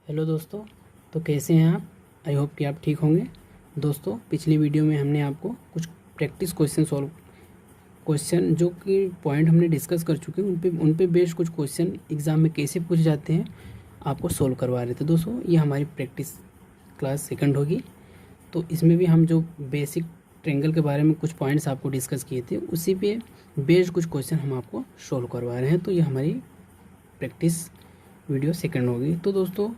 Hello दोस्तों। तो कैसे हैं आप? आई होप कि आप ठीक होंगे। दोस्तों, पिछली वीडियो में हमने आपको कुछ प्रैक्टिस क्वेश्चन जो कि पॉइंट हमने डिस्कस कर चुके हैं उन पे बेस्ड कुछ क्वेश्चन एग्ज़ाम में कैसे पूछे जाते हैं आपको सोल्व करवा रहे थे। दोस्तों, ये हमारी प्रैक्टिस क्लास सेकंड होगी। तो इसमें भी हम जो बेसिक ट्रेंगल के बारे में कुछ पॉइंट्स आपको डिस्कस किए थे उसी पे बेस्ड कुछ क्वेश्चन हम आपको सोल्व करवा रहे हैं। तो ये हमारी प्रैक्टिस वीडियो सेकंड होगी। तो दोस्तों,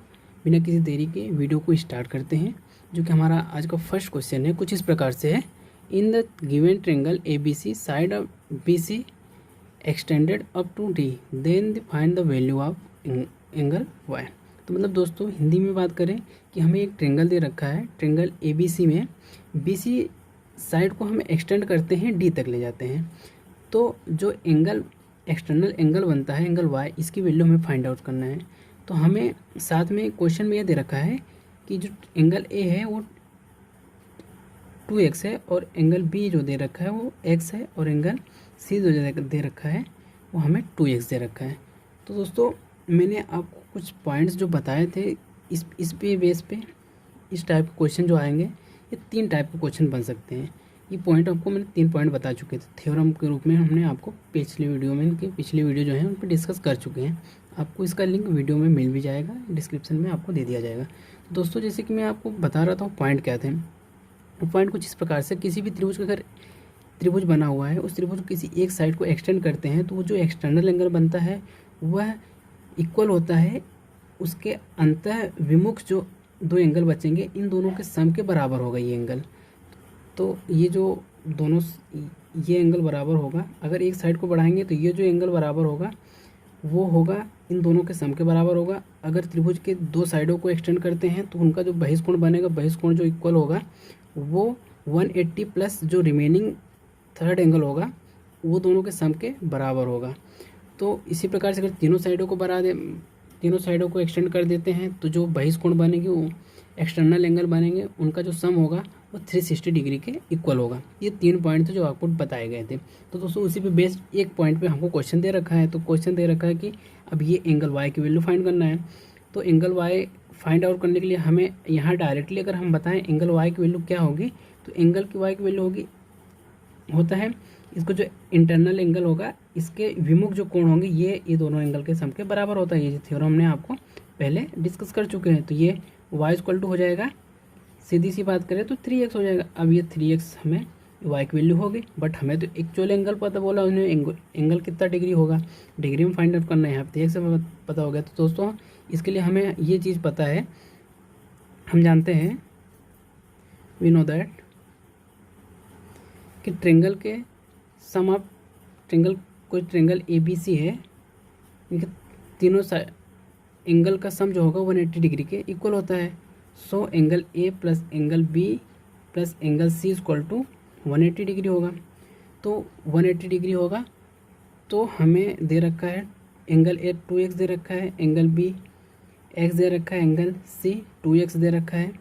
बिना किसी देरी के वीडियो को स्टार्ट करते हैं। जो कि हमारा आज का फर्स्ट क्वेश्चन है, कुछ इस प्रकार से है। In the given triangle A B C side of B C extended up to D, then find the value of angle Y. तो मतलब दोस्तों, हिंदी में बात करें कि हमें एक ट्रेंगल दे रखा है। ट्रेंगल ए बी सी में बी सी साइड को हम एक्सटेंड करते हैं, डी तक ले जाते हैं। तो जो एंगल एक्सटर्नल एंगल बनता है, एंगल वाई, इसकी वैल्यू हमें फाइंड आउट करना है। तो हमें साथ में क्वेश्चन में ये दे रखा है कि जो एंगल ए है वो 2x है और एंगल बी जो दे रखा है वो x है और एंगल सी जो दे रखा है वो हमें 2x दे रखा है। तो दोस्तों, मैंने आपको कुछ पॉइंट्स जो बताए थे इस पे बेस पे इस टाइप के क्वेश्चन जो आएंगे, ये 3 टाइप के क्वेश्चन बन सकते हैं। ये पॉइंट आपको मैंने 3 पॉइंट बता चुके थे थ्योरम के रूप में। हमने आपको पिछली वीडियो जो है उन पर डिस्कस कर चुके हैं। आपको इसका लिंक वीडियो में मिल भी जाएगा, डिस्क्रिप्शन में आपको दे दिया जाएगा। तो दोस्तों, जैसे कि मैं आपको बता रहा था पॉइंट क्या थे। तो पॉइंट कुछ इस प्रकार से, किसी भी त्रिभुज का अगर त्रिभुज बना हुआ है, उस त्रिभुज किसी एक साइड को एक्सटेंड करते हैं तो वो जो एक्सटर्नल एंगल बनता है वह इक्वल होता है उसके अंतः विमुख जो 2 एंगल बचेंगे, इन दोनों के सम के बराबर होगा ये एंगल। तो ये जो दोनों ये एंगल बराबर होगा, अगर एक साइड को बढ़ाएंगे तो ये जो एंगल बराबर होगा वो होगा इन दोनों के सम के बराबर होगा। अगर त्रिभुज के 2 साइडों को एक्सटेंड करते हैं तो उनका जो बहिष्कोण बनेगा, बहिष्कोण जो इक्वल होगा वो 180 प्लस जो रिमेनिंग थर्ड एंगल होगा वो दोनों के सम के बराबर होगा। तो इसी प्रकार से अगर तीनों साइडों को एक्सटेंड कर देते हैं तो जो बहिष्कोण बनेंगे वो एक्सटर्नल एंगल बनेंगे, उनका जो सम होगा वो 360 डिग्री के इक्वल होगा। ये 3 पॉइंट थे जो आपको बताए गए थे। तो दोस्तों, उसी पे बेस्ड एक पॉइंट पे हमको क्वेश्चन दे रखा है। तो क्वेश्चन दे रखा है कि अब ये एंगल वाई की वैल्यू फाइंड करना है। तो एंगल वाई फाइंड आउट करने के लिए हमें यहाँ डायरेक्टली अगर हम बताएं एंगल वाई की वैल्यू क्या होगी, तो एंगल की वाई की वैल्यू होता है इसको जो इंटरनल एंगल होगा इसके विमुख जो कोण होंगे ये दोनों एंगल के सम के बराबर होता है। ये थ्योरम हमने आपको पहले डिस्कस कर चुके हैं। तो ये y इक्वल टू हो जाएगा, सीधी सी बात करें तो 3x हो जाएगा। अब ये 3x हमें y की वैल्यू होगी, बट हमें तो एक्चुअल एंगल पता बोला उन्हें, एंगल कितना डिग्री होगा, डिग्री में फाइंड आउट करना है। यहाँ पे 3x से पता हो गया। तो दोस्तों, इसके लिए हमें ये चीज़ पता है, हम जानते हैं, वी नो दैट कि ट्रेंगल के सम ऑफ ट्रेंगल, कोई ट्रेंगल ए बी सी है, इनके तीनों एंगल का सम जो होगा 180 डिग्री के इक्वल होता है। So angle A plus angle B plus angle C equal to 180 degree होगा। तो 180 डिग्री होगा। तो हमें दे रखा है एंगल ए 2x दे रखा है, एंगल बी x दे रखा है, एंगल सी 2x दे रखा है।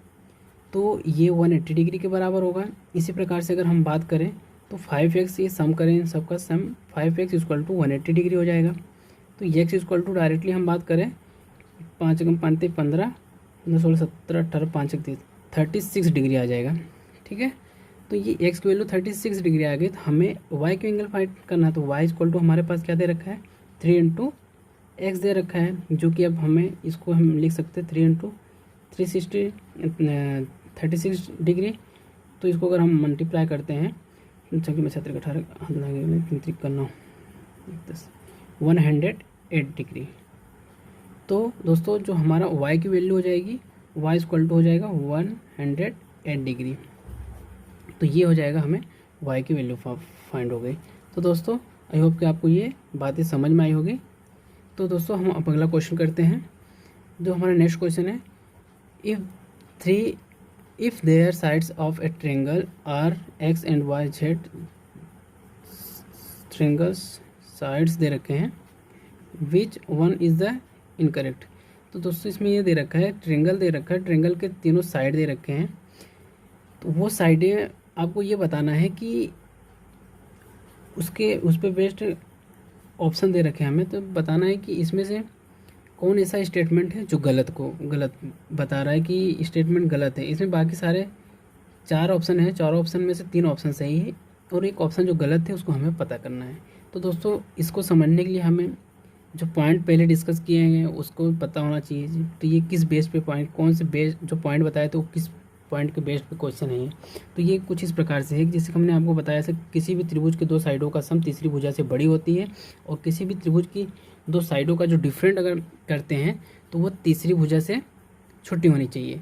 तो ये 180 डिग्री के बराबर होगा। इसी प्रकार से अगर हम बात करें तो 5x, ये सम करें इन सबका सम, 5x इक्वल टू 180 डिग्री हो जाएगा। तो x इक्वल टू डायरेक्टली हम बात करें 5 × 5 = 15, 16 17 18 5 × 36 डिग्री आ जाएगा। ठीक है। तो ये x की वैल्यू 36 डिग्री आ गई। तो हमें y की एंगल फाइंड करना है। तो y इक्वल टू हमारे पास क्या दे रखा है, 3 × x दे रखा है, जो कि अब हमें इसको हम लिख सकते हैं 3 × 360 36 डिग्री। तो इसको अगर हम मल्टीप्लाई करते हैं, चूँकि मैं 17 18 करना 108 डिग्री। तो दोस्तों, जो हमारा y की वैल्यू हो जाएगी, y इक्वल टू हो जाएगा 108 डिग्री। तो ये हो जाएगा, हमें y की वैल्यू फाइंड हो गई। तो दोस्तों, आई होप कि आपको ये बातें समझ में आई होगी। तो दोस्तों, हम अब अगला क्वेश्चन करते हैं। जो हमारा नेक्स्ट क्वेश्चन है, if their sides of a triangle are x and y z triangles sides दे रखे हैं, which one is the incorrect। तो दोस्तों, इसमें ये दे रखा है, ट्रेंगल दे रखा है, ट्रेंगल के तीनों साइड दे रखे हैं। तो वो साइडें आपको ये बताना है कि उस पर बेस्ड ऑप्शन दे रखे हैं हमें। तो बताना है कि इसमें से कौन ऐसा स्टेटमेंट है जो गलत बता रहा है कि स्टेटमेंट गलत है। इसमें बाकी सारे 4 ऑप्शन है, 4 ऑप्शन में से 3 ऑप्शन सही है और एक ऑप्शन जो गलत है उसको हमें पता करना है। तो दोस्तों इसको समझने के लिए हमें जो पॉइंट पहले डिस्कस किए हैं उसको पता होना चाहिए। तो ये किस बेस पे पॉइंट, कौन से बेस जो पॉइंट बताए थे वो किस पॉइंट के बेस पे क्वेश्चन है ये। तो ये कुछ इस प्रकार से है कि जैसे हमने आपको बताया था, किसी भी त्रिभुज के 2 साइडों का सम तीसरी भुजा से बड़ी होती है और किसी भी त्रिभुज की 2 साइडों का जो डिफरेंट अगर करते हैं तो वो तीसरी भुजा से छोटी होनी चाहिए।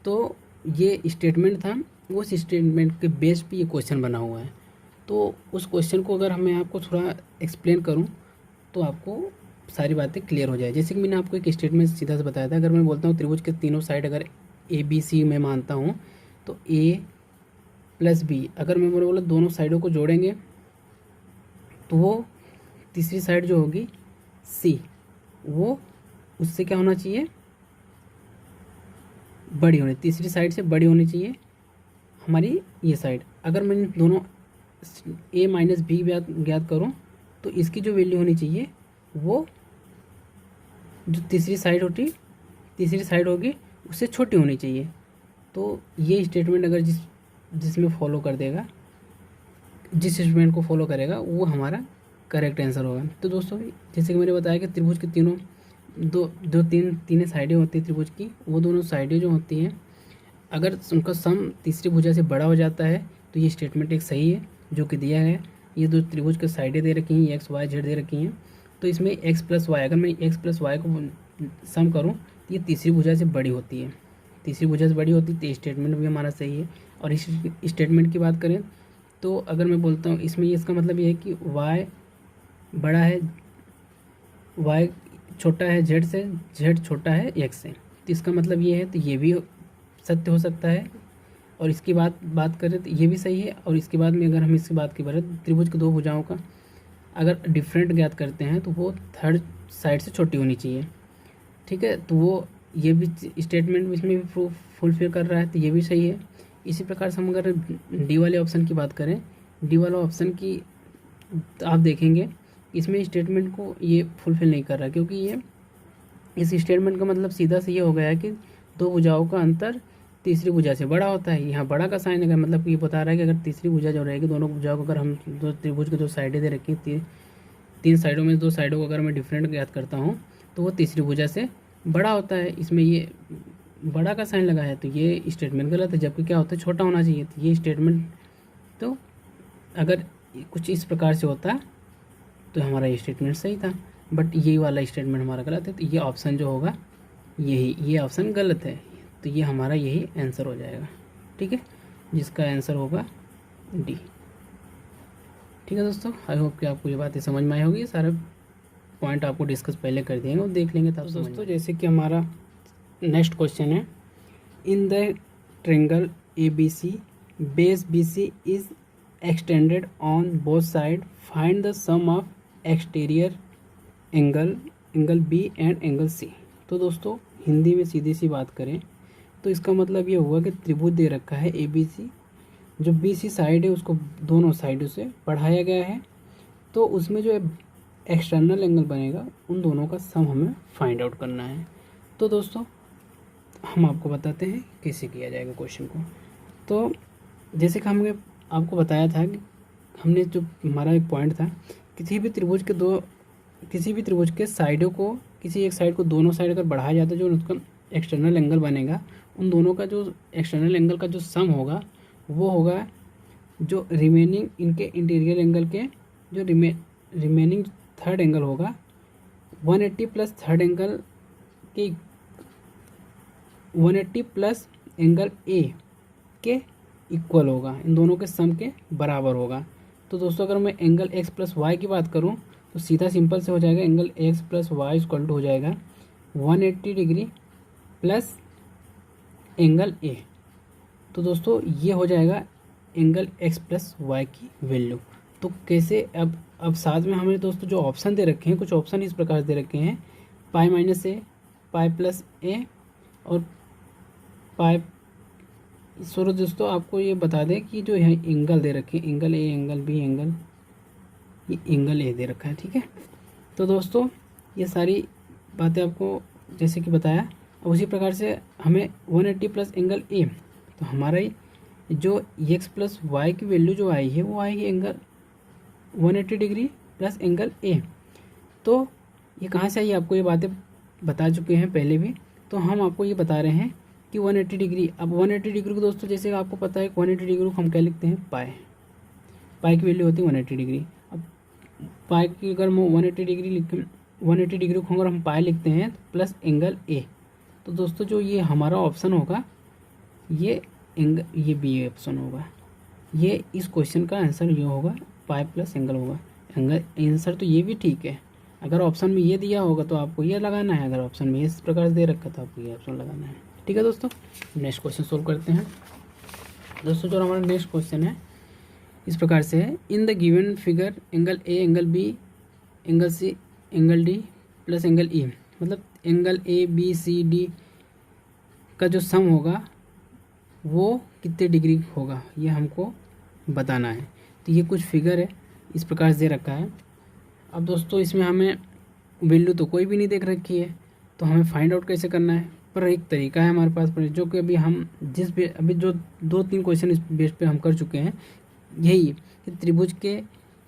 तो ये स्टेटमेंट था, उस स्टेटमेंट के बेस पे ये क्वेश्चन बना हुआ है। तो उस क्वेश्चन को अगर मैं आपको थोड़ा एक्सप्लेन करूँ तो आपको सारी बातें क्लियर हो जाए। जैसे कि मैंने आपको एक स्टेटमेंट सीधा से बताया था, अगर मैं बोलता हूँ त्रिभुज के तीनों साइड अगर ABC मैं मानता हूँ तो A + B, अगर मैं बोला दोनों साइडों को जोड़ेंगे तो वो तीसरी साइड जो होगी C, वो उससे क्या होना चाहिए, बड़ी होनी, तीसरी साइड से बड़ी होनी चाहिए हमारी ये साइड। अगर मैं दोनों A - B ज्ञात करूँ तो इसकी जो वैल्यू होनी चाहिए वो जो तीसरी साइड होगी उससे छोटी होनी चाहिए। तो ये स्टेटमेंट अगर जिसमें फॉलो कर देगा, जिस स्टेटमेंट को फॉलो करेगा वो हमारा करेक्ट आंसर होगा। तो दोस्तों जैसे कि मैंने बताया कि त्रिभुज के तीनों तीन साइडें होती हैं त्रिभुज की, वो दोनों साइडें जो होती हैं अगर उनका सम तीसरी भुजा से बड़ा हो जाता है तो ये स्टेटमेंट एक सही है जो कि दिया है। ये 2 त्रिभुज के साइडें दे रखी हैं, X Y Z दे रखी हैं। तो इसमें X + Y, अगर मैं X + Y को सम करूँ तो ये तीसरी भुजा से बड़ी होती है, तीसरी भुजा से बड़ी होती है। तो स्टेटमेंट भी हमारा सही है। और इस स्टेटमेंट की बात करें तो अगर मैं बोलता हूँ इसमें इसका मतलब ये है कि Y बड़ा है, Y छोटा है Z से, Z छोटा है X से। तो इसका मतलब ये है, तो ये भी सत्य हो सकता है। और इसकी बात करें तो ये भी सही है। और इसके बाद में अगर हम इसकी बात करें त्रिभुज की 2 भुजाओं का अगर डिफरेंट ज्ञात करते हैं तो वो थर्ड साइड से छोटी होनी चाहिए, ठीक है। तो वो ये भी स्टेटमेंट इसमें भी फुलफिल कर रहा है, तो ये भी सही है। इसी प्रकार से हम अगर डी वाले ऑप्शन की बात करें, डी वाला ऑप्शन की तो आप देखेंगे इसमें स्टेटमेंट को ये फुलफिल नहीं कर रहा, क्योंकि ये इस स्टेटमेंट का मतलब सीधा से ये हो गया है कि 2 भुजाओं का अंतर तीसरी भुजा से बड़ा होता है। यहाँ बड़ा का साइन अगर मतलब ये बता रहा है कि अगर तीसरी भुजा जो रहेगी, दोनों भुजाओं को अगर हम 2 त्रिभुज की 2 साइडें दे रखी हैं, 3 साइडों में 2 साइडों को अगर मैं डिफरेंट ज्ञात करता हूँ तो वो तीसरी भुजा से बड़ा होता है। इसमें ये बड़ा का साइन लगा है तो ये स्टेटमेंट गलत है, जबकि क्या होता है छोटा होना चाहिए। तो ये स्टेटमेंट तो अगर कुछ इस प्रकार से होता तो हमारा ये स्टेटमेंट सही था, बट ये वाला स्टेटमेंट हमारा गलत है। तो ये ऑप्शन जो होगा ये ऑप्शन गलत है। तो ये हमारा यही आंसर हो जाएगा, ठीक है, जिसका आंसर होगा डी। ठीक है दोस्तों, आई होप कि आपको ये बातें समझ में आई होगी। सारे पॉइंट आपको डिस्कस पहले कर दिए और देख लेंगे तब। दोस्तों जैसे कि हमारा नेक्स्ट क्वेश्चन है, in the triangle ABC base BC is extended on both side, find the sum of exterior angle B and angle C। तो दोस्तों हिंदी में सीधी सी बात करें तो इसका मतलब ये हुआ कि त्रिभुज दे रखा है ABC, जो BC साइड है उसको दोनों साइडों से बढ़ाया गया है। तो उसमें जो एक्सटर्नल एंगल बनेगा उन दोनों का सम हमें फाइंड आउट करना है। तो दोस्तों हम आपको बताते हैं कैसे किया जाएगा क्वेश्चन को। तो जैसे कि हमने आपको बताया था कि हमने जो हमारा एक पॉइंट था, किसी भी त्रिभुज के साइडों को, किसी एक साइड को दोनों साइड अगर बढ़ाया जाता है जो उसका एक्सटर्नल एंगल बनेगा, उन दोनों का जो एक्सटर्नल एंगल का जो सम होगा वो होगा जो रिमेनिंग इनके इंटीरियर एंगल के जो रिमेनिंग थर्ड एंगल होगा 180 प्लस थर्ड एंगल के 180 प्लस एंगल A के इक्वल होगा, इन दोनों के सम के बराबर होगा। तो दोस्तों अगर मैं एंगल X प्लस वाई की बात करूं तो सीधा सिंपल से हो जाएगा, angle X plus Y equal to हो जाएगा 180 डिग्री प्लस एंगल A। तो दोस्तों ये हो जाएगा एंगल X प्लस वाई की वैल्यू। तो कैसे, अब साथ में हमें दोस्तों जो ऑप्शन दे रखे हैं, कुछ ऑप्शन इस प्रकार दे रखे हैं, पाई माइनस ए, पाई प्लस ए और पाई। सो दोस्तों आपको ये बता दें कि जो यहाँ एंगल दे रखे हैं, एंगल A, एंगल B, ये एंगल A दे रखा है, ठीक है। तो दोस्तों ये सारी बातें आपको जैसे कि बताया। अब उसी प्रकार से हमें 180 प्लस एंगल ए, तो हमारा जो एक्स प्लस वाई की वैल्यू जो आई है वो आएगी angle 180 degree plus angle A. तो ये कहाँ से आई, आपको ये बातें बता चुके हैं पहले भी, तो हम आपको ये बता रहे हैं कि 180 डिग्री। अब 180 डिग्री को दोस्तों जैसे आपको पता है 180 डिग्री को हम क्या लिखते हैं, पाई। पाई की वैल्यू होती है 180 डिग्री। अब पाई की अगर हम 180 डिग्री लिख 180 डिग्री को अगर हम पाई लिखते हैं तो प्लस एंगल ए, तो दोस्तों जो ये हमारा ऑप्शन होगा ये बी ऑप्शन होगा। ये इस क्वेश्चन का आंसर ये होगा, पाई प्लस एंगल होगा। एंगल आंसर तो ये भी ठीक है, अगर ऑप्शन में ये दिया होगा तो आपको ये लगाना है, अगर ऑप्शन में इस प्रकार से दे रखा तो आपको ये ऑप्शन लगाना है। ठीक है दोस्तों, नेक्स्ट क्वेश्चन सोल्व करते हैं। दोस्तों जो हमारा नेक्स्ट क्वेश्चन है इस प्रकार से है, in the given figure angle A, angle B, angle C, angle D plus angle E, मतलब angle A B C D का जो सम होगा वो कितने डिग्री होगा, ये हमको बताना है। तो ये कुछ फिगर है इस प्रकार से दे रखा है। अब दोस्तों इसमें हमें वैल्यू तो कोई भी नहीं देख रखी है, तो हमें फाइंड आउट कैसे करना है, पर एक तरीका है हमारे पास, पर जो कि अभी हम अभी जो 2-3 क्वेश्चन इस बेस पे हम कर चुके हैं, यही कि त्रिभुज के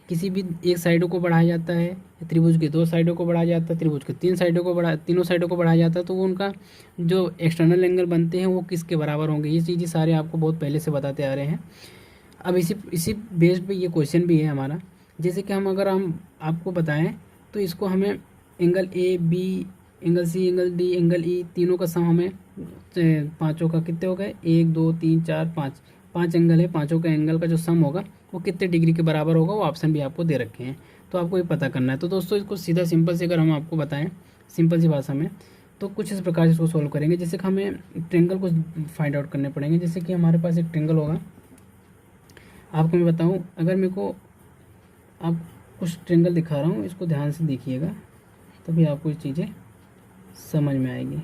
किसी भी एक साइडों को बढ़ाया जाता है, त्रिभुज के 2 साइडों को बढ़ाया जाता है, त्रिभुज के 3 साइडों को तीनों साइडों को बढ़ाया जाता है, तो वो उनका जो एक्सटर्नल एंगल बनते हैं वो किसके बराबर होंगे, ये चीज़ें सारे आपको बहुत पहले से बताते आ रहे हैं। अब इसी बेस पे ये क्वेश्चन भी है हमारा। जैसे कि अगर हम आपको बताएं तो इसको हमें angle A B, angle C, angle D, angle E, तीनों का सम हमें पाँचों का कितने हो गए, 1 2 3 4 5, 5 एंगल है, पाँचों का एंगल का जो सम होगा वो कितने डिग्री के बराबर होगा, वो ऑप्शन भी आपको दे रखे हैं, तो आपको ये पता करना है। तो दोस्तों इसको सीधा सिंपल से अगर हम आपको बताएं सिंपल सी भाषा में, तो कुछ इस प्रकार से इसको सोल्व करेंगे। जैसे कि हमें ट्रेंगल को फाइंड आउट करने पड़ेंगे। जैसे कि हमारे पास एक ट्रेंगल होगा, आपको मैं बताऊं, अगर मेरे को आप कुछ ट्रेंगल दिखा रहा हूँ, इसको ध्यान से देखिएगा तभी आपको ये चीज़ें समझ में आएगी।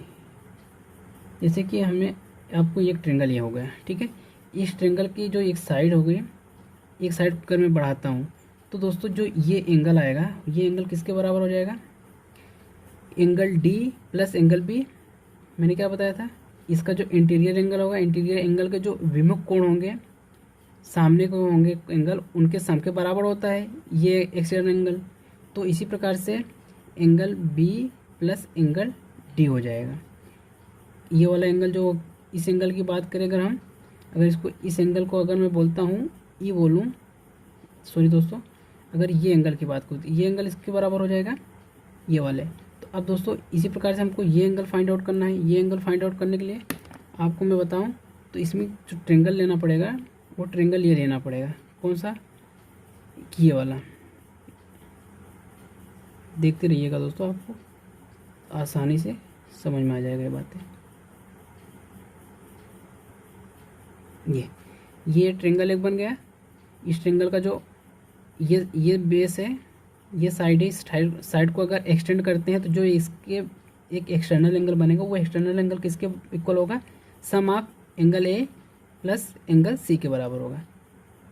जैसे कि हमें आपको एक ट्रेंगल ये हो गया, ठीक है, इस ट्रेंगल की जो एक साइड हो गई, एक साइड अगर मैं बढ़ाता हूँ तो दोस्तों जो ये एंगल आएगा, ये एंगल किसके बराबर हो जाएगा, angle D plus angle B. मैंने क्या बताया था, इसका जो इंटीरियर एंगल होगा, इंटीरियर एंगल के जो विमुख कोण होंगे, सामने को होंगे एंगल, उनके सम के बराबर होता है ये एक्सटर्नल एंगल। तो इसी प्रकार से angle B plus angle D हो जाएगा। ये वाला एंगल जो, इस एंगल की बात करें अगर इसको, इस एंगल को अगर मैं बोलता हूँ ई बोलूँ, सॉरी दोस्तों, अगर ये एंगल की बात करूँ तो ये एंगल इसके बराबर हो जाएगा, ये वाले। तो अब दोस्तों इसी प्रकार से हमको ये एंगल फाइंड आउट करना है। ये एंगल फाइंड आउट करने के लिए आपको मैं बताऊँ तो इसमें जो ट्रेंगल लेना पड़ेगा वो ट्रेंगल ये लेना पड़ेगा, कौन सा, ये वाला। देखते रहिएगा दोस्तों, आपको आसानी से समझ में आ जाएगा ये बातें। ये ट्रेंगल एक बन गया। इस ट्रेंगल का जो ये बेस है, ये साइड है, इस साइड को अगर एक्सटेंड करते हैं तो जो इसके एक एक्सटर्नल एंगल बनेगा, वो एक्सटर्नल एंगल किसके इक्वल होगा, sum of angle A plus angle C के बराबर होगा,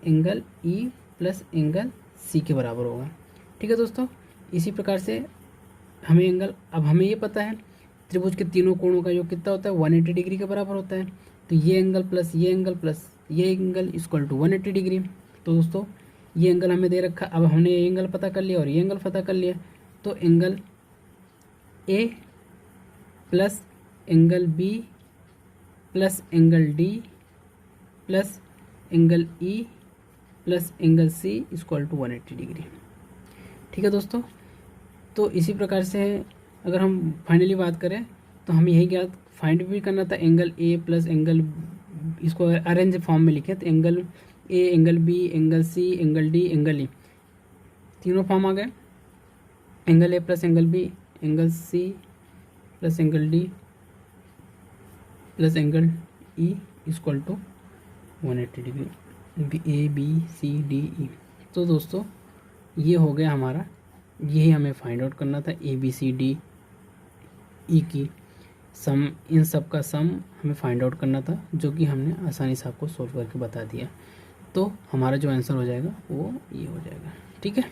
angle E plus angle C के बराबर होगा। ठीक है दोस्तों, इसी प्रकार से हमें एंगल, अब हमें ये पता है त्रिभुज के तीनों कोणों का जो कितना होता है 180 डिग्री के बराबर होता है। तो ये एंगल प्लस ये एंगल प्लस ये एंगल इक्वल टू 180 डिग्री। तो दोस्तों ये एंगल हमें दे रखा, अब हमने ये एंगल पता कर लिया और ये एंगल पता कर लिया। तो angle A plus angle B plus angle D plus angle E plus angle C equal to 180 degree. ठीक है दोस्तों, तो इसी प्रकार से अगर हम फाइनली बात करें तो हमें यही क्या फाइंड भी करना था, एंगल ए प्लस एंगल, इसको अरेंज फॉर्म में लिखे तो angle A, angle B, angle C, angle D, angle E, तीनों फॉर्म आ गए। Angle A plus angle B, angle C plus angle D plus angle E equal to 180 degree, A B C D E. तो दोस्तों ये हो गया हमारा, यही हमें फाइंड आउट करना था, ए बी सी डी ई की सम, इन सब का सम हमें फाइंड आउट करना था, जो कि हमने आसानी से आपको सोल्व करके बता दिया। तो हमारा जो आंसर हो जाएगा वो ये हो जाएगा। ठीक है,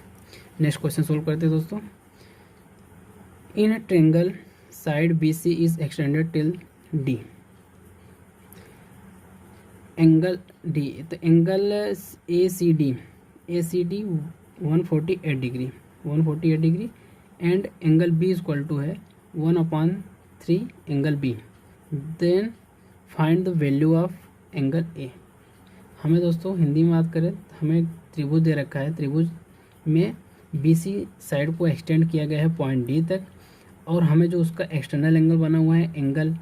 नेक्स्ट क्वेश्चन सोल्व करते हैं दोस्तों। In triangle side B C is extended till D, angle D, तो angle A C D 148 degree, 148 degree, and angle B is equal to है 1/3 angle B, then find the value of angle A. हमें दोस्तों हिंदी में बात करें तो हमें त्रिभुज दे रखा है, त्रिभुज में बी सी साइड को एक्सटेंड किया गया है पॉइंट डी तक, और हमें जो उसका एक्सटर्नल एंगल बना हुआ है एंगल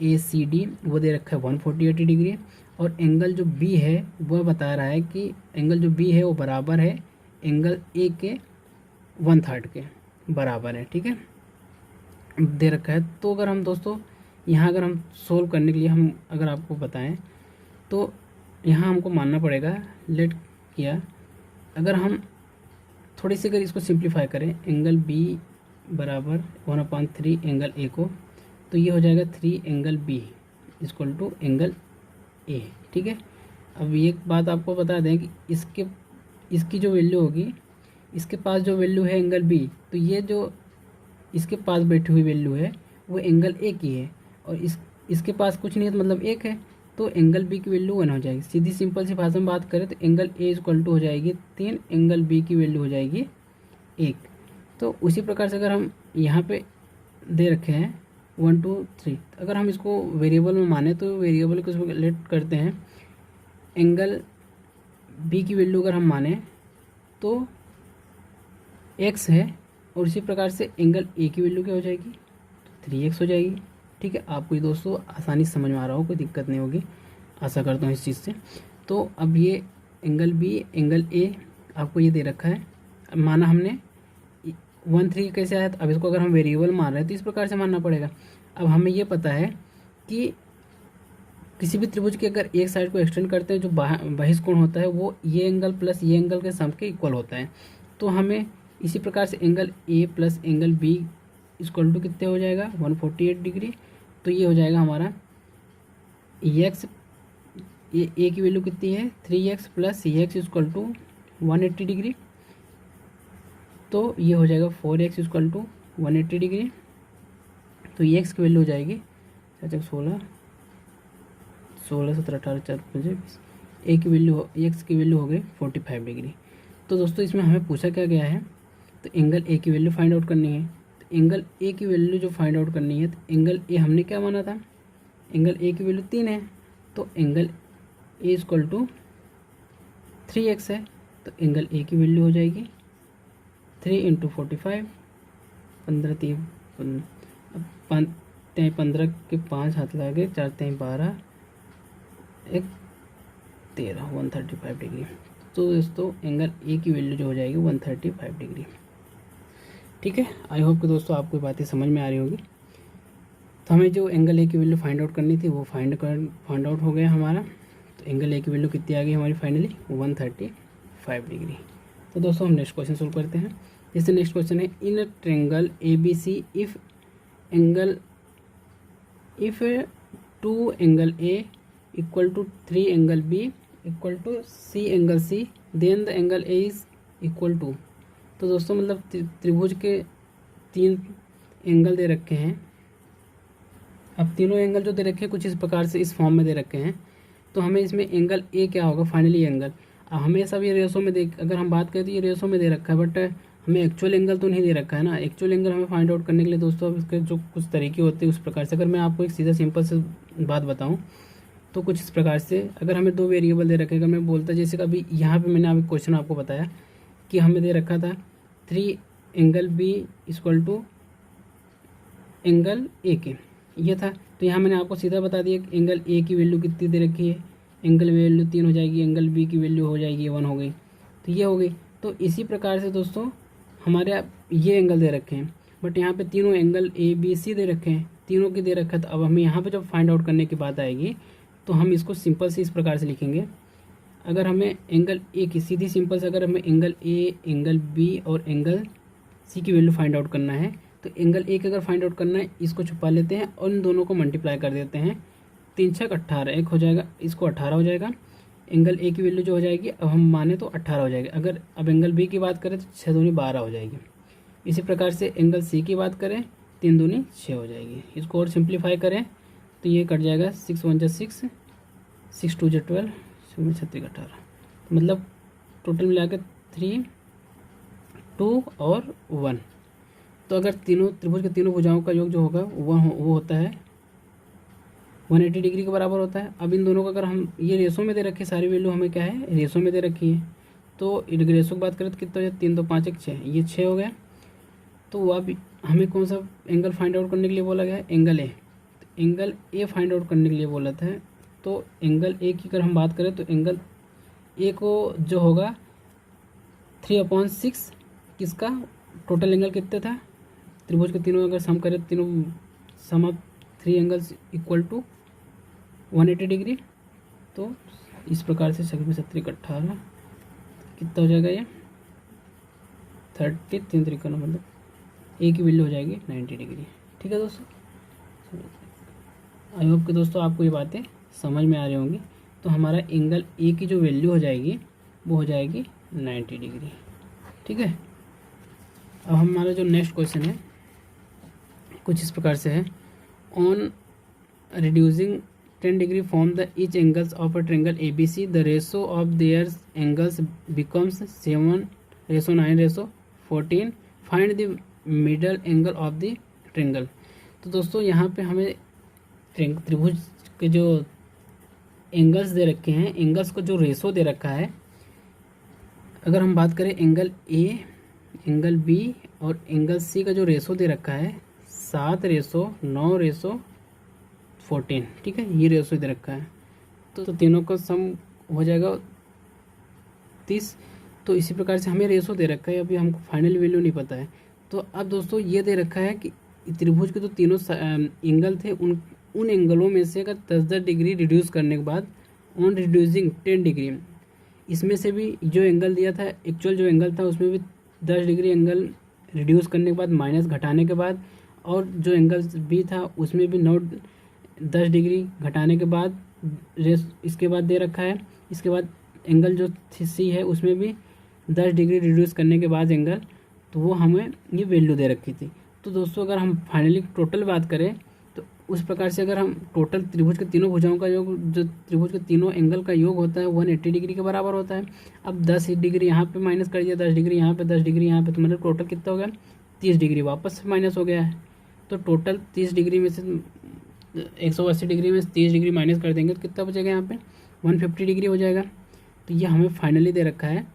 ए सी डी वो दे रखा है 148 डिग्री, और एंगल जो बी है वह बता रहा है कि एंगल जो बी है वो बराबर है एंगल ए के 1/3 के बराबर है, ठीक है, दे रखा है। तो अगर हम दोस्तों यहाँ अगर हम सोल्व करने के लिए हम अगर आपको बताएं तो यहाँ हमको मानना पड़ेगा, लेट किया, अगर हम थोड़ी सी अगर इसको सिंप्लीफाई करें एंगल बी बराबर 1/3 एंगल ए को, तो ये हो जाएगा 3 angle B equal to angle A, ठीक है। अब एक बात आपको बता दें कि इसकी जो वैल्यू होगी, इसके पास जो वैल्यू है एंगल बी, तो ये जो इसके पास बैठी हुई वैल्यू है वो एंगल ए की है, और इसके पास कुछ नहीं है तो मतलब एक है, तो एंगल बी की वैल्यू 1 हो जाएगी। सीधी सिंपल सी भाषा में बात करें तो एंगल ए इक्वल टू हो जाएगी 3, एंगल बी की वैल्यू हो जाएगी 1। तो उसी प्रकार से अगर हम यहाँ पे दे रखे हैं 1 2 3, अगर हम इसको वेरिएबल में माने तो वेरिएबल को इसमें लेट करते हैं, एंगल बी की वैल्यू अगर हम माने तो x है, और इसी प्रकार से एंगल ए की वैल्यू क्या हो जाएगी, तो 3x हो जाएगी, ठीक है। आपको ये दोस्तों आसानी से समझ में आ रहा हो, कोई दिक्कत नहीं होगी, आशा करता हूँ इस चीज़ से। तो अब ये एंगल बी एंगल ए आपको ये दे रखा है, माना हमने 1/3 कैसे आया, तो अब इसको अगर हम वेरिएबल मान रहे हैं तो इस प्रकार से मानना पड़ेगा। अब हमें ये पता है कि किसी भी त्रिभुज के अगर एक साइड को एक्सटेंड करते हैं जो बहिष्कोण होता है वो ये एंगल प्लस ये एंगल के सम के इक्वल होता है, तो हमें इसी प्रकार से angle A plus angle B equal to कितने हो जाएगा 148 डिग्री, तो ये हो जाएगा हमारा एक्स, ए की वैल्यू कितनी है 3x plus C X equal to 180 degree, तो ये हो जाएगा 4x इक्वल टू 180 डिग्री, तो ये एक्स की वैल्यू हो जाएगी 16 17 18 4 5 ए की वैल्यू, एक्स की वैल्यू हो गई 45 डिग्री। तो दोस्तों इसमें हमें पूछा क्या गया है, तो एंगल ए की वैल्यू फाइंड आउट करनी है, तो एंगल ए की वैल्यू जो फाइंड आउट करनी है, तो एंगल ए हमने क्या माना था, एंगल ए की वैल्यू 3 है, तो angle A equal to 3x है, तो एंगल ए की वैल्यू हो जाएगी 3 × 45, 15 के 5 हाथ लगे, 4 3 12 1 13 135 डिग्री। तो दोस्तों एंगल ए की वैल्यू जो हो जाएगी 135 डिग्री, ठीक है। आई होप कि दोस्तों आपको बातें समझ में आ रही होगी। तो हमें जो एंगल ए की वैल्यू फाइंड आउट करनी थी वो फाइंड आउट हो गया हमारा, तो एंगल ए की वैल्यू कितनी आ गई हमारी फाइनली 135 डिग्री। तो दोस्तों हम नेक्स्ट क्वेश्चन सोल्व करते हैं। जैसे नेक्स्ट क्वेश्चन है, in triangle A B C if 2 angle A equal to 3 angle B equal to C angle C, then the angle A is equal to. तो दोस्तों मतलब त्रिभुज के 3 एंगल दे रखे हैं। अब तीनों एंगल जो दे रखे हैं कुछ इस प्रकार से इस फॉर्म में दे रखे हैं, तो हमें इसमें एंगल ए क्या होगा फाइनली एंगल। अब हमें सब ये रेशो में अगर हम बात करें तो ये रेशो में दे रखा है, बट हमें एक्चुअल एंगल तो नहीं दे रखा है ना। एक्चुअल एंगल हमें फाइंड आउट करने के लिए दोस्तों अब इसके जो कुछ तरीके होते हैं उस प्रकार से, अगर मैं आपको एक सीधा सिंपल से बात बताऊँ तो कुछ इस प्रकार से, अगर हमें 2 वेरिएबल दे रखे, अगर मैं बोलता जैसे कभी यहाँ पे मैंने अभी क्वेश्चन आपको बताया कि हमें दे रखा था 3 angle B equal to angle A के, ये था। तो यहाँ मैंने आपको सीधा बता दिया कि एंगल ए की वैल्यू कितनी दे रखी है, एंगल वैल्यू 3 हो जाएगी, एंगल बी की वैल्यू हो जाएगी 1 हो गई, तो ये हो गई। तो इसी प्रकार से दोस्तों हमारे ये एंगल दे रखे हैं, बट यहाँ पे तीनों एंगल ए बी सी दे रखे हैं, तीनों के दे रखा है। तो अब हमें यहाँ पे जब फाइंड आउट करने की बात आएगी तो हम इसको सिंपल से इस प्रकार से लिखेंगे। अगर हमें एंगल ए की सीधी सिंपल से, अगर हमें एंगल ए, एंगल बी और एंगल सी की वैल्यू फाइंड आउट करना है, तो एंगल ए की अगर फाइंड आउट करना है इसको छुपा लेते हैं और इन दोनों को मल्टीप्लाई कर देते हैं, 3 6 18 1 हो जाएगा, इसको 18 हो जाएगा। एंगल ए की वैल्यू जो हो जाएगी अब हम माने तो 18 हो जाएगी। अगर अब एंगल बी की बात करें तो 6 दूनी 12 हो जाएगी। इसी प्रकार से एंगल सी की बात करें 3 दूनी 6 हो जाएगी। इसको और सिंप्लीफाई करें तो ये कट जाएगा 6 1 जा 6, 6 2 जा 12, 6 36 18, मतलब टोटल मिला के 3 2 और 1। तो अगर तीनों त्रिभुज के तीनों भुजाओं का योग जो होगा वो होता है 180 डिग्री के बराबर होता है। अब इन दोनों का अगर हम ये रेशो में दे रखे, सारी वैल्यू हमें क्या है रेशो में दे रखी है, तो रेशो की बात करें तो कितना हो जाए 3 2 5 1 6, ये 6 हो गया। तो अब हमें कौन सा एंगल फाइंड आउट करने के लिए बोला गया है, एंगल ए। तो एंगल ए फाइंड आउट करने के लिए बोला था। तो एंगल ए की अगर हम बात करें तो एंगल ए को जो होगा 3/6, किसका टोटल एंगल कितना था, त्रिभुज के तीनों अगर सम करें, तीनों sum of 3 angles equal to 180 degree. तो इस प्रकार से 36 18 कितना हो जाएगा, ये 30 3 तरीका मतलब ए की वैल्यू हो जाएगी 90 डिग्री। ठीक है दोस्तों, आई होप कि दोस्तों आपको ये बातें समझ में आ रही होंगी। तो हमारा एंगल ए की जो वैल्यू हो जाएगी वो हो जाएगी 90 डिग्री। ठीक है, अब हमारा जो नेक्स्ट क्वेश्चन है कुछ इस प्रकार से है, on reducing 10 degree from the each angles of a triangle ABC, the ratio of their angles becomes 7:9:14, find the middle angle of the triangle. तो दोस्तों यहाँ पे हमें त्रिभुज के जो एंगल्स दे रखे हैं, एंगल्स को जो रेशो दे रखा है, अगर हम बात करें एंगल ए, एंगल बी और एंगल सी का जो रेशो दे रखा है 7:9:14, ठीक है, ये रेशो दे रखा है। तो तीनों का सम हो जाएगा 30। तो इसी प्रकार से हमें रेशो दे रखा है, अभी हमको फाइनल वैल्यू नहीं पता है। तो अब दोस्तों ये दे रखा है कि त्रिभुज के जो तीनों एंगल थे उन एंगलों में से अगर 10 डिग्री रिड्यूस करने के बाद, ऑन रिड्यूसिंग 10 डिग्री, इसमें से भी जो एंगल दिया था एक्चुअल जो एंगल था उसमें भी 10 डिग्री एंगल रिड्यूस करने के बाद माइनस घटाने के बाद, और जो एंगल बी था उसमें भी 10 डिग्री घटाने के बाद इसके बाद दे रखा है। इसके बाद एंगल जो सी है उसमें भी 10 डिग्री रिड्यूस करने के बाद एंगल, तो वो हमें ये वैल्यू दे रखी थी। तो दोस्तों अगर हम फाइनली टोटल बात करें तो उस प्रकार से अगर हम टोटल त्रिभुज के तीनों भुजाओं का योग, जो त्रिभुज के तीनों एंगल का योग होता है 180 डिग्री के बराबर होता है। अब 10 डिग्री यहाँ पे माइनस कर दिया, 10 डिग्री यहाँ पे, 10 डिग्री यहाँ पे, तो मतलब टोटल कितना हो गया 30 डिग्री वापस माइनस हो गया है। तो टोटल 30 डिग्री में से 180 डिग्री में 30 डिग्री माइनस कर देंगे तो कितना बचेगा यहाँ पे 150 डिग्री हो जाएगा। तो ये हमें फाइनली दे रखा है।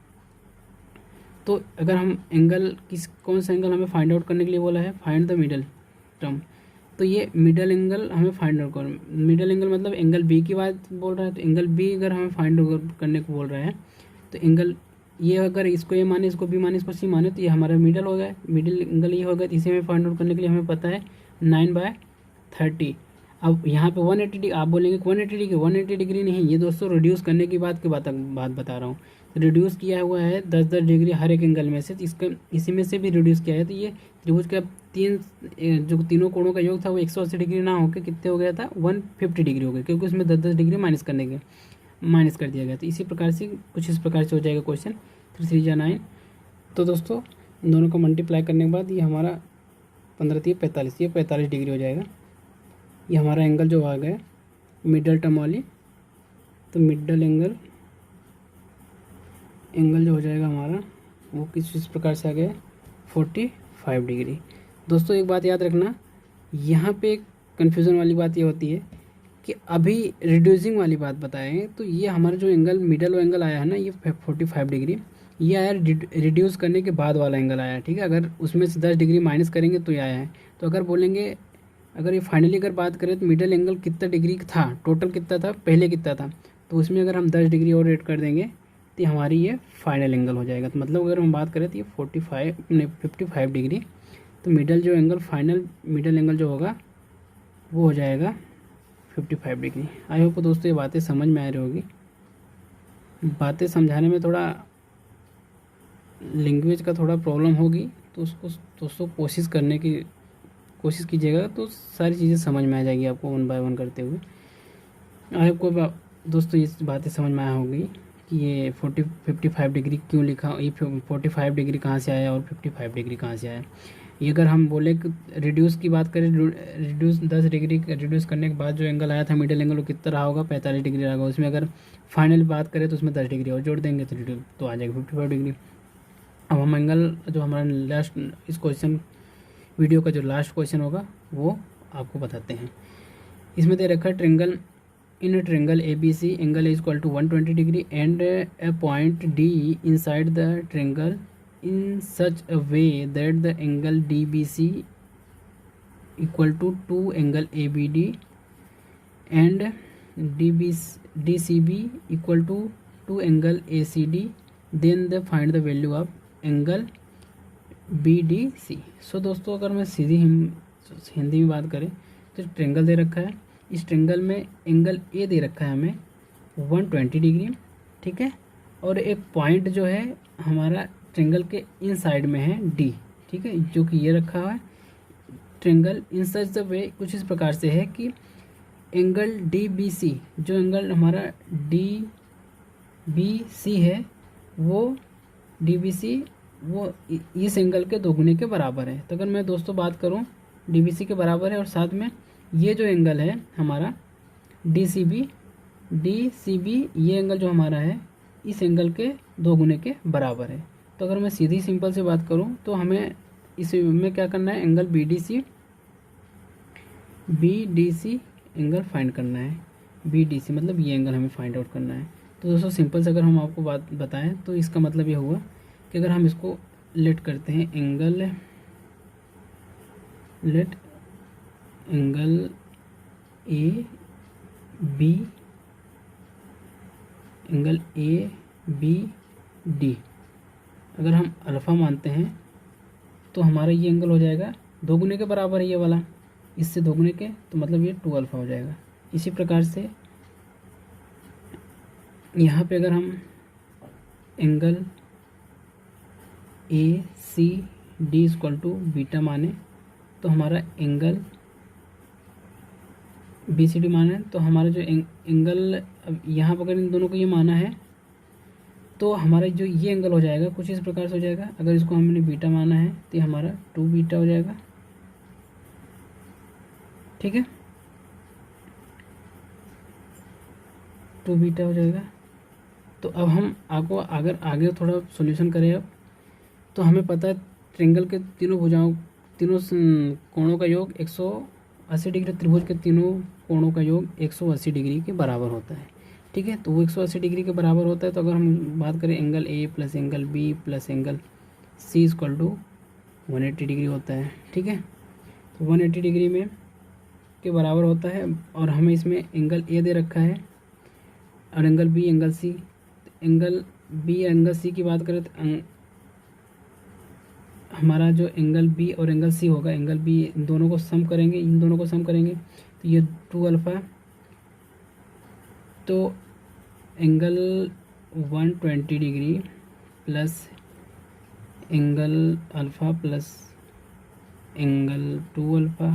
तो अगर हम एंगल कौन सा एंगल हमें फाइंड आउट करने के लिए बोला है, फाइंड द मिडल टर्म, तो ये मिडल एंगल हमें फाइंड आउट करना। मिडल एंगल मतलब एंगल बी की बात बोल रहा है, तो एंगल बी अगर हमें फाइंड आउट करने को बोल रहा है तो एंगल ये अगर इसको ए माने, इसको बी माने, इसको सी माने, तो ये हमारा मिडल हो गया, मिडिल एंगल ये होगा। तो इसे हमें फाइंड आउट करने के लिए हमें पता है 9/30। अब यहाँ पे 180 डिग्री, आप बोलेंगे 180 डिग्री नहीं, ये दोस्तों रिड्यूस करने की बात बता रहा हूँ। रिड्यूस किया हुआ है 10 डिग्री हर एक एंगल में से, तो इसका इसी में से भी रिड्यूस किया है। तो ये त्रिभुज का जो तीनों कोणों का योग था वो 180 डिग्री ना होकर कितने हो गया था 150 डिग्री हो गया, क्योंकि उसमें 10 डिग्री माइनस कर दिया गया। तो इसी प्रकार से कुछ इस प्रकार से हो जाएगा क्वेश्चन 3 3 जा 9। तो दोस्तों इन दोनों को मल्टीप्लाई करने के बाद ये हमारा 15 3 45, ये 45 डिग्री हो जाएगा। ये हमारा एंगल जो आ गया मिडल टर्म वाली, तो मिडल एंगल जो हो जाएगा हमारा वो किस प्रकार से आ गया 45 डिग्री। दोस्तों एक बात याद रखना, यहाँ पे एक कन्फ्यूज़न वाली बात ये होती है कि अभी रिड्यूसिंग वाली बात बताएं तो ये हमारा जो एंगल मिडल एंगल आया है ना, ये 45 डिग्री, ये आया रिड्यूस करने के बाद वाला एंगल आया है। ठीक है, अगर उसमें से 10 डिग्री माइनस करेंगे तो ये आया है। तो अगर बोलेंगे, अगर ये फाइनली अगर बात करें तो मिडल एंगल कितना डिग्री था, टोटल कितना था, पहले कितना था, तो उसमें अगर हम 10 डिग्री और ऐड कर देंगे तो हमारी ये फाइनल एंगल हो जाएगा। तो मतलब अगर हम बात करें तो ये 55 डिग्री, तो मिडल जो एंगल फाइनल मिडल एंगल जो होगा वो हो जाएगा 55 डिग्री। आई होप दोस्तों ये बातें समझ में आ रही होगी। बातें समझाने में थोड़ा लैंग्वेज का थोड़ा प्रॉब्लम होगी, तो उसको दोस्तों कोशिश कीजिएगा, तो सारी चीज़ें समझ में आ जाएगी आपको 1 बाय 1 करते हुए। आई होप दोस्तों ये बातें समझ में आया होगी कि ये 55 डिग्री क्यों लिखा, ये 45 डिग्री कहाँ से आया और 55 डिग्री कहाँ से आया। ये अगर हम बोले कि रिड्यूस की बात करें, रिड्यूस 10 डिग्री रिड्यूस करने के बाद जो एंगल आया था मिडिल एंगल, वो कितना रहा होगा, 45 डिग्री रहा होगा। उसमें अगर फाइनल बात करें तो उसमें 10 डिग्री और जोड़ देंगे तो आ जाएगा 55 डिग्री। अब हम एंगल जो हमारा लास्ट इस क्वेश्चन वीडियो का जो लास्ट क्वेश्चन होगा वो आपको बताते हैं। इसमें दे रखा है triangle, in a triangle ABC angle is equal to 120 degree and a point D inside the triangle in such a way that the angle DBC equal to 2 angle ABD and DCB equal to 2 angle ACD, then they find the value of angle BDC। सो दोस्तों अगर मैं सीधी हिंदी में बात करें तो triangle दे रखा है, इस ट्रेंगल में एंगल ए दे रखा है हमें 120 डिग्री, ठीक है, और एक पॉइंट जो है हमारा ट्रेंगल के इन साइड में है डी, ठीक है, जो कि ये रखा हुआ है। Triangle in such the way कुछ इस प्रकार से है कि एंगल डी बी सी, जो एंगल हमारा डी बी सी है वो डी बी सी वो इस एंगल के दोगुने के बराबर है। तो अगर मैं दोस्तों बात करूं डी बी सी के बराबर है, और साथ में ये जो एंगल है हमारा डी सी बी ये एंगल जो हमारा है इस एंगल के दोगुने के बराबर है। तो अगर मैं सीधी सिंपल से बात करूं तो हमें इसमें क्या करना है, angle B D C angle find करना है। बी डी सी मतलब ये एंगल हमें फाइंड आउट करना है। तो दोस्तों सिंपल से अगर हम आपको बात बताएं तो इसका मतलब ये हुआ कि अगर हम इसको लेट करते हैं एंगल ए बी डी, अगर हम अल्फ़ा मानते हैं तो हमारा ये एंगल हो जाएगा दोगुने के बराबर है, ये वाला इससे दोगुने के, तो मतलब ये 2 अल्फ़ा हो जाएगा। इसी प्रकार से यहाँ पे अगर हम angle A C D equal to beta माने तो हमारा एंगल बी सी डी माने तो हमारा जो एंगल, अब यहाँ पर अगर इन दोनों को ये माना है तो हमारा जो ये एंगल हो जाएगा कुछ इस प्रकार से हो जाएगा। अगर इसको हमने बीटा माना है तो ये हमारा 2 बीटा हो जाएगा, ठीक है, 2 बीटा हो जाएगा। तो अब हम आपको अगर आगे थोड़ा सॉल्यूशन करें अब, तो हमें पता है ट्रेंगल के तीनों कोणों का योग 180 डिग्री, त्रिभुज के तीनों कोणों का योग 180 डिग्री के बराबर होता है, ठीक है। तो वो 180 डिग्री के बराबर होता है। तो अगर हम बात करें angle A plus angle B plus angle C equal to 180 degree होता है, ठीक है। तो 180 डिग्री में के बराबर होता है, और हमें इसमें एंगल ए दे रखा है और angle B angle C. Angle B angle C की बात करें तो हमारा जो एंगल बी और एंगल सी होगा, एंगल बी इन दोनों को सम करेंगे तो ये 2 अल्फ़ा, तो angle 120 degree plus angle alpha plus angle 2 alpha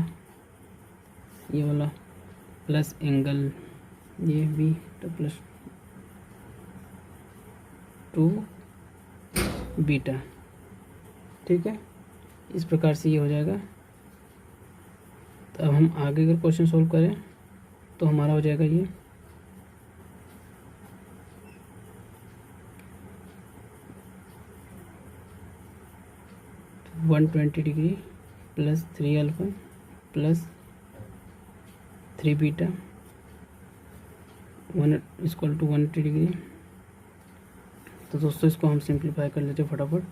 ये वाला प्लस एंगल ये बी तो प्लस 2 बीटा, ठीक है। इस प्रकार से ये हो जाएगा। तो अब हम आगे अगर क्वेश्चन सोल्व करें तो हमारा हो जाएगा ये 120 degree plus 3 alpha plus 3 beta 1 equal to 180 degree. तो दोस्तों इसको हम सिंप्लीफाई कर लेते हैं फटाफट।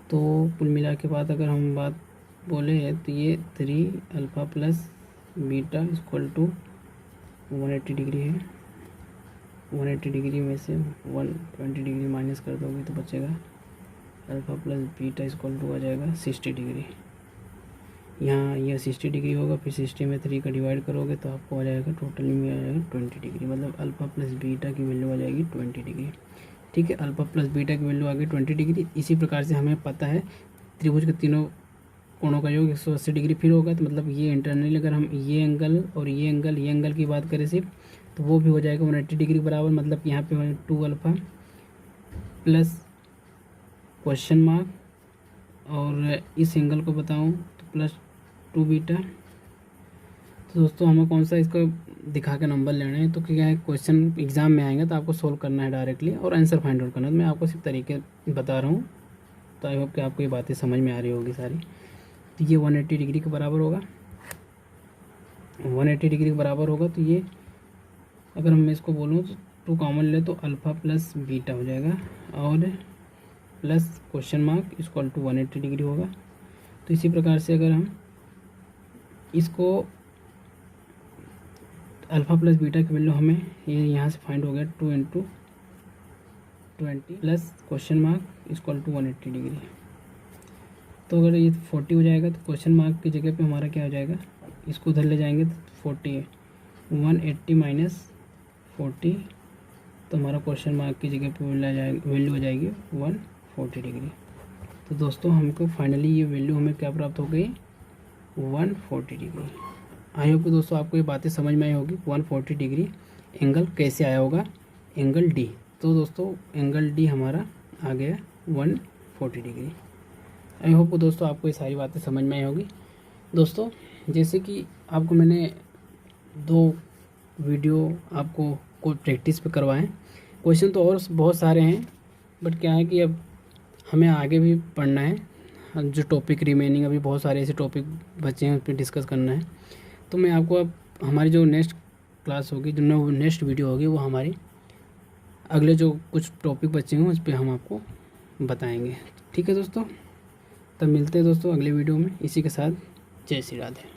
तो कुल मिला के बाद अगर हम बात बोले तो ये 3 alpha plus beta equal to 180 degree है। 180 डिग्री में से 120 डिग्री माइनस कर दोगे तो बचेगा alpha plus beta equal to आ जाएगा 60 डिग्री। यहाँ यह 60 डिग्री होगा, फिर 60 में 3 का डिवाइड करोगे तो आपको आ जाएगा टोटल में आ जाएगा 20 डिग्री, मतलब अल्फ़ा प्लस बीटा की वैल्यू आ जाएगी 20 डिग्री, ठीक है। अल्फ़ा प्लस बीटा की वैल्यू आ गई 20 डिग्री। इसी प्रकार से हमें पता है त्रिभुज के तीनों कोणों का योग 180 डिग्री फिर होगा, तो मतलब ये इंटरनली अगर हम ये एंगल और ये एंगल की बात करें सिर्फ, तो वो भी हो जाएगा 180 डिग्री बराबर। मतलब यहाँ पे 2 अल्फ़ा प्लस क्वेश्चन मार्क और इस एंगल को बताऊँ तो +2 बीटा। तो दोस्तों हमें कौन सा इसको दिखा के नंबर लेना है, तो क्या है क्वेश्चन एग्ज़ाम में आएंगे तो आपको सोल्व करना है डायरेक्टली और आंसर फाइंड आउट करना है। तो मैं आपको सिर्फ तरीके बता रहा हूँ, तो आई होप कि आपको ये बातें समझ में आ रही होगी सारी। तो ये 180 डिग्री के बराबर होगा, 180 डिग्री के बराबर होगा। तो ये अगर मैं इसको बोलूँ तो 2 कॉमन ले तो अल्फ़ा प्लस बीटा हो जाएगा और plus question mark equal to 180 degree होगा। तो इसी प्रकार से अगर हम इसको अल्फ़ा प्लस बीटा की वैल्यू हमें ये यहाँ से फाइंड हो गया 2 × 20 plus question mark equal to 180 degree. तो अगर ये 40 हो जाएगा तो क्वेश्चन मार्क की जगह पे हमारा क्या हो जाएगा, इसको उधर ले जाएंगे तो 40 है, 180 माइनस 40, तो हमारा क्वेश्चन मार्क की जगह पे वैल्यू हो जाएगी 140 डिग्री। तो दोस्तों हमको फाइनली ये वैल्यू हमें क्या प्राप्त हो गई, 140 डिग्री। आई होप कि दोस्तों आपको ये बातें समझ में आई होगी। 140 डिग्री एंगल कैसे आया होगा, एंगल डी। तो दोस्तों एंगल डी हमारा आ गया 140 डिग्री। आई होप दोस्तों आपको ये सारी बातें समझ में आई होगी। दोस्तों जैसे कि आपको मैंने 2 वीडियो आपको कोई प्रैक्टिस पे करवाएं, क्वेश्चन तो और बहुत सारे हैं, बट क्या है कि अब हमें आगे भी पढ़ना है। जो टॉपिक रिमेनिंग अभी बहुत सारे ऐसे टॉपिक बचे हैं उस पर डिस्कस करना है। तो मैं आपको अब हमारी जो नेक्स्ट क्लास होगी, जो नेक्स्ट वीडियो होगी, वो हमारी अगले जो कुछ टॉपिक बचे हैं उस पर हम आपको बताएंगे। ठीक है दोस्तों, तब मिलते हैं दोस्तों अगले वीडियो में। इसी के साथ जय श्री राधे।